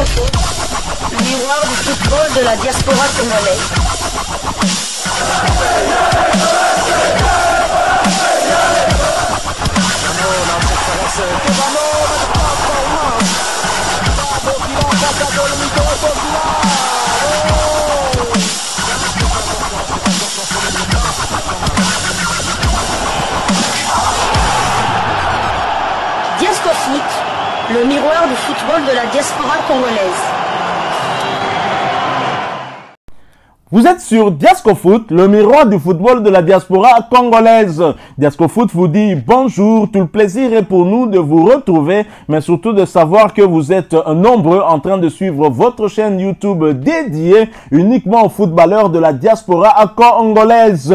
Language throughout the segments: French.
Foot, le miroir du football de la diaspora congolaise. Diasco Foot, le miroir du football de la diaspora congolaise. Vous êtes sur Diasco Foot, le miroir du football de la diaspora congolaise. Diasco Foot vous dit bonjour, tout le plaisir est pour nous de vous retrouver, mais surtout de savoir que vous êtes nombreux en train de suivre votre chaîne YouTube dédiée uniquement aux footballeurs de la diaspora congolaise.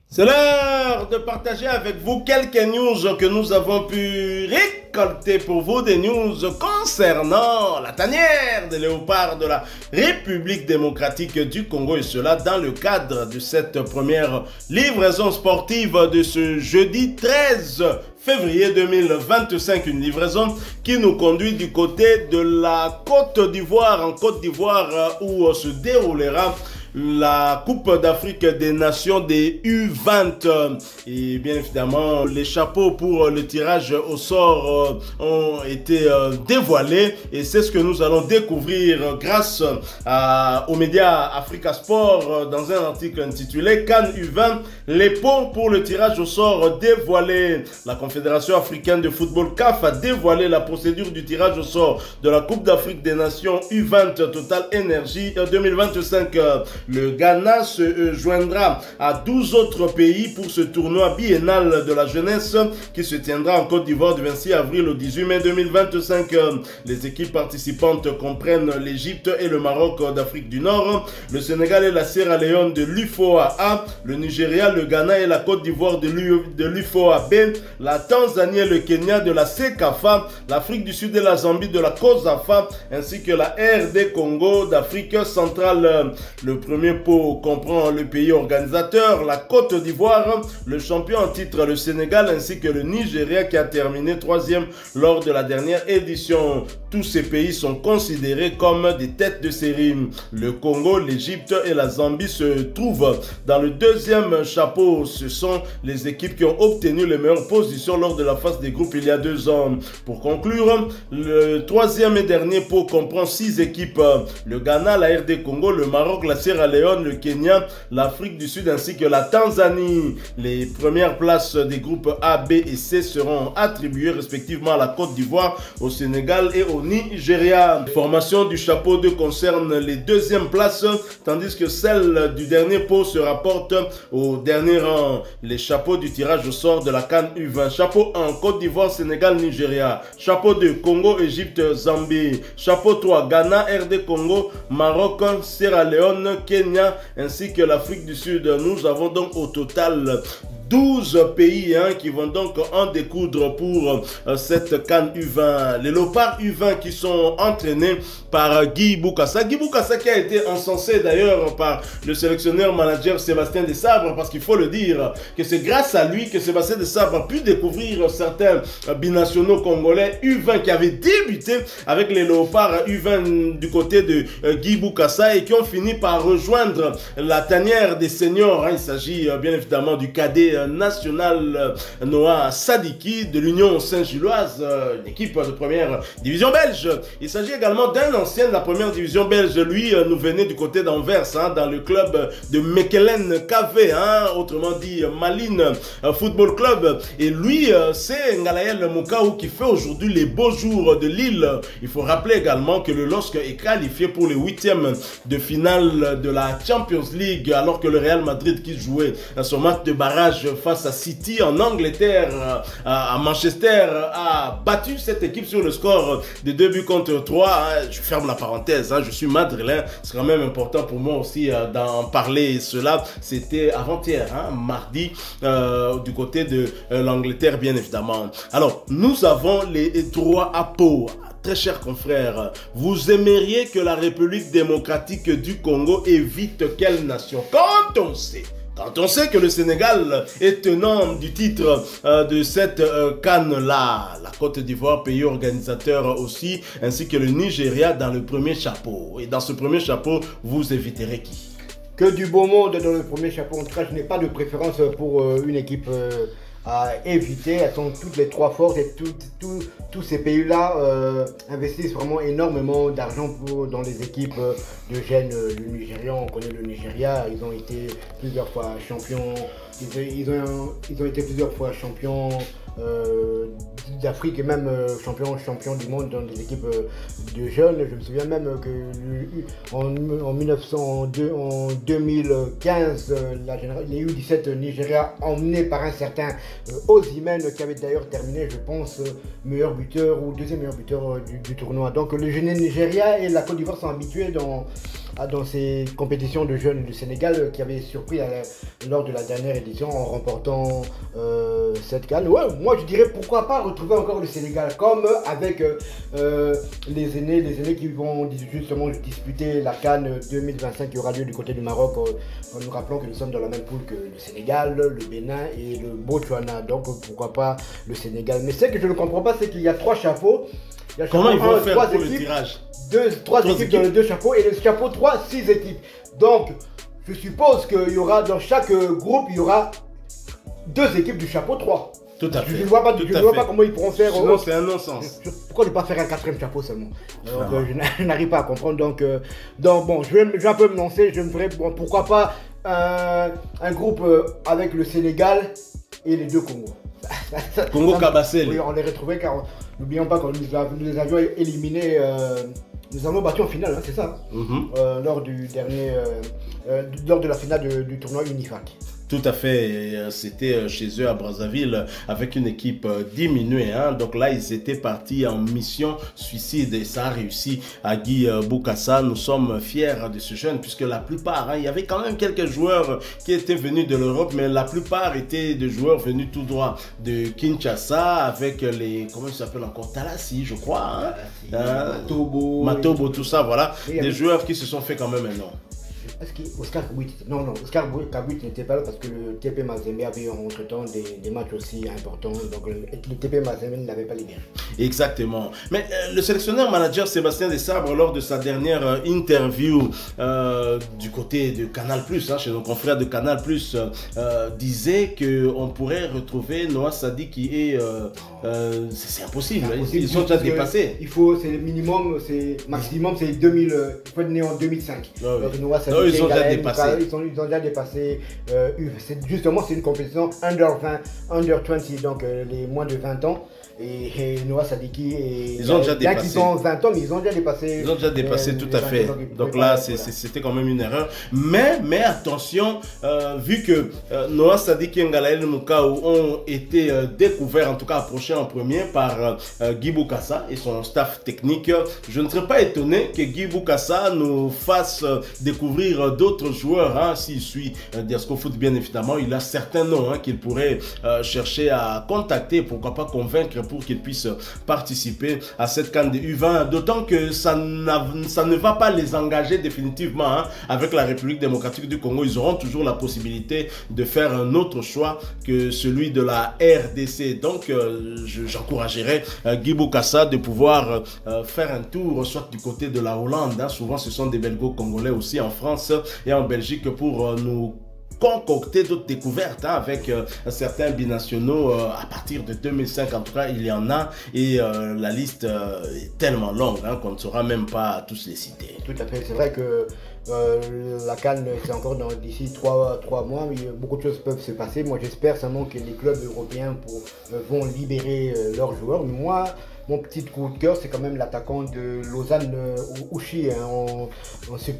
C'est l'heure de partager avec vous quelques news que nous avons pu récolter pour vous, des news concernant la tanière des léopards de la République démocratique du Congo, et cela dans le cadre de cette première livraison sportive de ce jeudi 13 février 2025, une livraison qui nous conduit du côté de la Côte d'Ivoire, en Côte d'Ivoire où se déroulera la Coupe d'Afrique des Nations des U20. Et bien évidemment, les chapeaux pour le tirage au sort ont été dévoilés, et c'est ce que nous allons découvrir grâce aux médias Africa Sport dans un article intitulé CAN U20, les pots pour le tirage au sort dévoilés. La Confédération africaine de football CAF a dévoilé la procédure du tirage au sort de la Coupe d'Afrique des Nations U20 Total Energy 2025. Le Ghana se joindra à 12 autres pays pour ce tournoi biennal de la jeunesse qui se tiendra en Côte d'Ivoire du 26 avril au 18 mai 2025. Les équipes participantes comprennent l'Égypte et le Maroc d'Afrique du Nord, le Sénégal et la Sierra Leone de l'UFOA, le Nigeria, le Ghana et la Côte d'Ivoire de l'UFOA B, la Tanzanie et le Kenya de la CECAFA, l'Afrique du Sud et la Zambie de la COSAFA, ainsi que la RD Congo d'Afrique centrale. Le premier pot comprend le pays organisateur, la Côte d'Ivoire, le champion en titre, le Sénégal, ainsi que le Nigeria qui a terminé 3e lors de la dernière édition. Tous ces pays sont considérés comme des têtes de série. Le Congo, l'Égypte et la Zambie se trouvent dans le deuxième chapeau. Ce sont les équipes qui ont obtenu les meilleures positions lors de la phase des groupes il y a 2 ans. Pour conclure, le troisième et dernier pot comprend 6 équipes. Le Ghana, la RD Congo, le Maroc, la Sierra Leone, le Kenya, l'Afrique du Sud ainsi que la Tanzanie. Les premières places des groupes A, B et C seront attribuées respectivement à la Côte d'Ivoire, au Sénégal et au Nigeria. La formation du chapeau 2 concerne les deuxièmes places, tandis que celle du dernier pot se rapporte au dernier rang. Les chapeaux du tirage au sort de la CAN U20. Chapeau 1, Côte d'Ivoire, Sénégal, Nigeria. Chapeau 2, Congo, Égypte, Zambie. Chapeau 3, Ghana, RD Congo, Maroc, Sierra Leone, Kenya ainsi que l'Afrique du Sud. Nous avons donc au total 12 pays qui vont donc en découdre pour cette CAN U20. Les léopards U20 qui sont entraînés par Guy Boukassa. Guy Boukassa qui a été encensé d'ailleurs par le sélectionneur manager Sébastien Desabre, parce qu'il faut le dire que c'est grâce à lui que Sébastien Desabre a pu découvrir certains binationaux congolais U20 qui avaient débuté avec les léopards U20 du côté de Guy Boukassa et qui ont fini par rejoindre la tanière des seniors. Il s'agit bien évidemment du cadet national Noah Sadiki de l'Union Saint-Gilloise, une équipe de première division belge. Il s'agit également d'un ancien de la première division belge. Lui nous venait du côté d'Anvers, dans le club de Mechelen KV, autrement dit Malines Football Club. Et lui, c'est Ngalael Mokaou qui fait aujourd'hui les beaux jours de Lille. Il faut rappeler également que le LOSC est qualifié pour les 8e de finale de la Champions League, alors que le Real Madrid qui jouait son match de barrage face à City en Angleterre, à Manchester, a battu cette équipe sur le score de 2-3. Je ferme la parenthèse, je suis madrilène, c'est quand même important pour moi aussi d'en parler. Cela, c'était avant-hier, mardi, du côté de l'Angleterre, bien évidemment. Alors, nous avons les 3 apôts. Très chers confrères, vous aimeriez que la République démocratique du Congo évite quelle nation? Quand on sait que le Sénégal est tenant du titre de cette CAN-là, la Côte d'Ivoire, pays organisateur aussi, ainsi que le Nigeria dans le premier chapeau. Et dans ce premier chapeau, vous éviterez qui? Que du beau monde dans le premier chapeau. En tout cas, je n'ai pas de préférence pour une équipe à éviter. Elles sont toutes les trois fortes et tous ces pays-là investissent vraiment énormément d'argent dans les équipes de jeunes. Le Nigeria, on connaît le Nigeria, ils ont été plusieurs fois champions. Ils ont été plusieurs fois champions d'Afrique et même champions du monde dans des équipes de jeunes. Je me souviens même que en 2015, les U17 Nigeria emmenés par un certain Osimhen qui avait d'ailleurs terminé, je pense, meilleur buteur ou deuxième meilleur buteur du tournoi. Donc le jeune Nigeria et la Côte d'Ivoire sont habitués dans ces compétitions de jeunes du Sénégal qui avait surpris lors de la dernière édition en remportant cette CAN. Ouais, moi je dirais pourquoi pas retrouver encore le Sénégal comme avec les aînés qui vont justement disputer la CAN 2025 qui aura lieu du côté du Maroc en nous rappelant que nous sommes dans la même poule que le Sénégal, le Bénin et le Botswana. Donc pourquoi pas le Sénégal. Mais ce que je ne comprends pas, c'est qu'il y a trois chapeaux. Comment ils vont faire pour le tirage? Trois équipes dans les deux chapeaux et le chapeau 3, 6 équipes. Donc, je suppose qu'il y aura dans chaque groupe, il y aura 2 équipes du chapeau 3. Tout à fait. Je ne vois pas comment ils pourront faire. Sinon, c'est un non-sens. Pourquoi ne pas faire un 4e chapeau seulement? Je n'arrive pas à comprendre. Donc bon, je vais un peu me lancer. Je me ferai, bon, pourquoi pas un groupe avec le Sénégal et les 2 Congos. Congo Kabasele. Oui, on les retrouvait car n'oublions pas que nous les avions éliminés. Nous avons battu en finale, hein, c'est ça, lors de la finale du tournoi Unifac. Tout à fait, c'était chez eux à Brazzaville avec une équipe diminuée. Hein. Donc là, ils étaient partis en mission suicide et ça a réussi à Guy Bokassa. Nous sommes fiers de ce jeune puisque la plupart, il y avait quand même quelques joueurs qui étaient venus de l'Europe, mais la plupart étaient des joueurs venus tout droit de Kinshasa avec les, comment ils s'appellent encore, Talassi, je crois. Hein. Matobo, tout ça, voilà. Oui, des joueurs qui se sont fait quand même un nom. Est-ce qu'Oscar Kabouit, non, Oscar Kabouit n'était pas là parce que le TP Mazembe avait eu entre-temps des matchs aussi importants, donc le TP Mazembe ne l'avait pas libéré. Exactement. Mais le sélectionneur manager Sébastien Desabre, lors de sa dernière interview du côté de Canal+, hein, chez nos confrères de Canal+, disait qu'on pourrait retrouver Noah Sadi qui est... c'est impossible, ils sont déjà dépassés. C'est le minimum, c'est maximum, c'est 2000, il faut être né en 2005. Oh, donc Noah Sadi, ils ont déjà dépassé. Ils ont déjà dépassé. Justement, c'est une compétition under 20, donc les moins de 20 ans. Et Noah Sadiki, ils ont déjà dépassé. Ils ont 20 ans, mais ils ont déjà dépassé. Ils ont déjà dépassé, tout à fait. Donc là, c'était quand même une erreur. Mais attention, vu que Noah Sadiki et Ngalael Moukao ont été découverts, en tout cas approchés en premier par Guy Bokassa et son staff technique, je ne serais pas étonné que Guy Bokassa nous fasse découvrir d'autres joueurs. Hein, s'il suit Diasco Foot, bien évidemment, il a certains noms qu'il pourrait chercher à contacter, pourquoi pas convaincre pour qu'ils puissent participer à cette CAN de U20, d'autant que ça ne va pas les engager définitivement avec la République démocratique du Congo. Ils auront toujours la possibilité de faire un autre choix que celui de la RDC. Donc j'encouragerais Guy Bokassa de pouvoir faire un tour soit du côté de la Hollande, souvent ce sont des Belgo-Congolais aussi en France et en Belgique pour nous concocter d'autres découvertes avec certains binationaux à partir de 2005. En tout cas, il y en a et la liste est tellement longue qu'on ne saura même pas tous les citer. Tout à fait, c'est vrai que la CAN, c'est encore d'ici 3 mois, mais beaucoup de choses peuvent se passer. Moi, j'espère seulement que les clubs européens vont libérer leurs joueurs. Mais moi, mon petit coup de cœur, c'est quand même l'attaquant de Lausanne, Ouchi,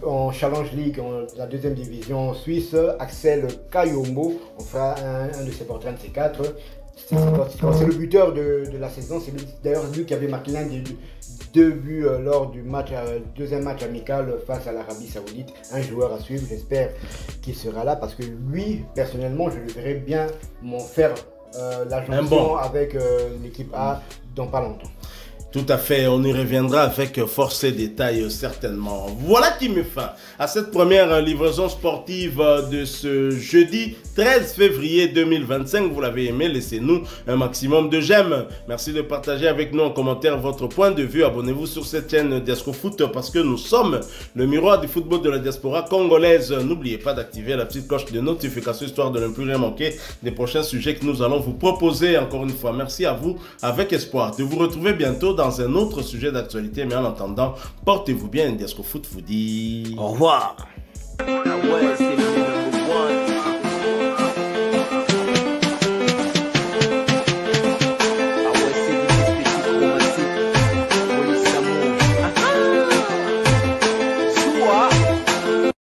en Challenge League, la 2e division suisse, Axel Kayombo. On fera un de ses portraits de ces 4. C'est le buteur de la saison. C'est d'ailleurs lui qui avait marqué l'un des 2 buts lors du deuxième match amical face à l'Arabie Saoudite. Un joueur à suivre, j'espère qu'il sera là parce que lui, personnellement, je le verrais bien faire la jonction avec l'équipe A dans pas longtemps. Tout à fait, on y reviendra avec force et détails certainement. Voilà qui met fin à cette première livraison sportive de ce jeudi 13 février 2025. Vous l'avez aimé, laissez-nous un maximum de j'aime. Merci de partager avec nous en commentaire votre point de vue. Abonnez-vous sur cette chaîne Diasco Foot parce que nous sommes le miroir du football de la diaspora congolaise. N'oubliez pas d'activer la petite cloche de notification histoire de ne plus rien manquer des prochains sujets que nous allons vous proposer. Encore une fois, merci à vous avec espoir de vous retrouver bientôt dans un autre sujet d'actualité, mais en attendant, portez-vous bien. Diasco Foot vous dit au revoir.